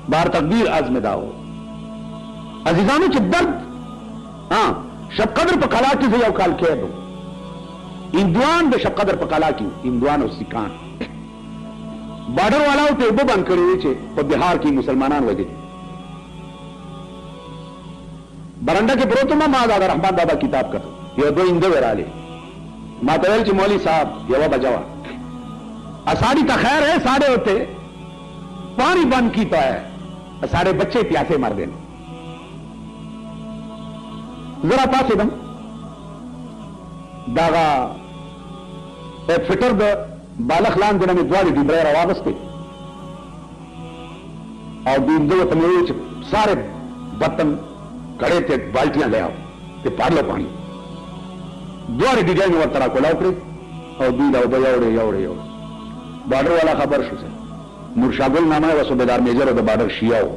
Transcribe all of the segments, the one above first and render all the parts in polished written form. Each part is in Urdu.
بار تقدیر عزم داو عزیزانو چې درد شب قدر په کلا کې یو کال کېدو اندوان د شب قدر په کلا کې اندوان او سکان بارډر والاو ته به بند کړی چې په بهار کې مسلمانان وځي برنده کې پروت ما دادا رحمان بابا کتاب کړ یو دو انده وراله ما ته ویل چې مولوی صاحب یو بجاوا اساڑی کا خیر ہے ساڑے ہوتے پانی بند کیتا ہے سارے بچے پیاسے مر گئے ذرا پاسے دم داغا فٹر د بالخ لان دنه می دوالي ډیبره راوغسته او دیندو ته مې چې سارے برتن کڑے ته بالټیاں لے آو ته پارلو پانی دواره ډیزاین ورته را کولاو کړ او دوی دا یوړې بارډر والا خبر شو مرشاګل نامه و صوبیدار میجر د بارډر شیاو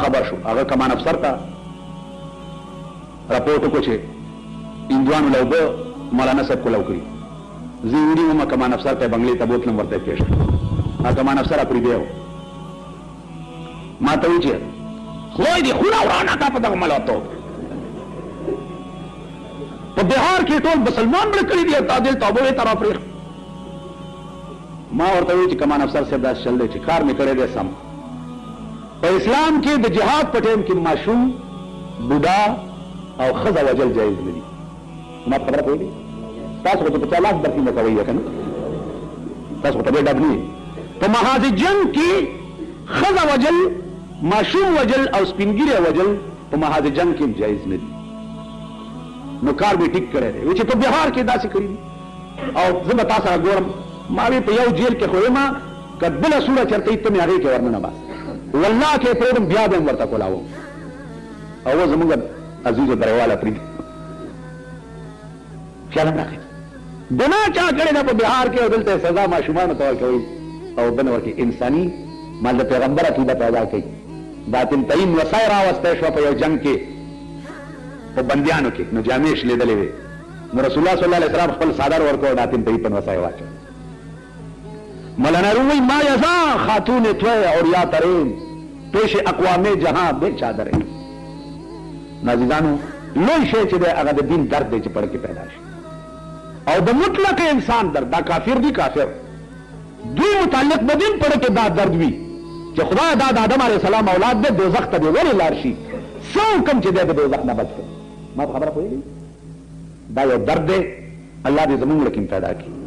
خبر شو هغه کمان افسر تا رپورټ کو چې اندوان لوګ مولانا صاحب کولاو کړی زیندی ما کمان افسر ته بنگلې ته بوتلم ورته پیش کمان افسر اپری دیو ما ته وچه خوای دی خورا ورانا کا پتہ ملاتو په بهار کې ټول مسلمان مړ کړی دی تعدیل توبه طرف ریخ ما ورته وی چې کمان افسر صاحب داس چل دی چې کار می کړی دی سم په اسلام کې د جهاد په ټیم کې معصوم بوډا او خزه وجل جایز نه دي ما خبره کوي تاسو ته 50 لاکھ درکې نه کوي کنه تاسو ته ډېر ډبني په محاذ جنگ کې خزه وجل معصوم وجل او سپینګیره وجل په محاذ جنگ کې جایز نه دي نو کار به ټیک کړی دی چې په بهار کې داسې کړی او زه به تاسو ګورم ما به په یو جیل کې خو ما کدبله سوره چرته ته مې هغه کې ورننه بس والله کې پرېدم بیا به ورته کولاو او زموږ عزیز درواله پرې خیال راکړي ګناه چا کړی نه په بهار کې او دلته سزا ماشومان ته ورکوي او بنه ورکي انساني مال د پیغمبر عقیده پیدا کړي باطن تعین وسایل راوسته شو په یو جنگ کې په بندیانو کې نو جامع شلې دلې وي نو رسول الله صلی الله علیه وسلم خپل صادر ورکو باطن تعین په وسایل واچو مولانا روی ما یزا خاتون توے اور یا ترین پیش اقوام جہاں بے چادریں نازیزانو لوی شے چې هغه د دین درد دی چې پړ کې پیدا شي او د مطلق انسان درد دا کافر دی کافر دوی متعلق بدین پړ کې دا درد وی چې خدای دا د آدم علیه السلام اولاد دی دوزخ ته ولې لار شي څو کم چې د دوزخ نه بچ ما خبره کوي دا یو درد دی الله دې زموږ لکه پیدا کړي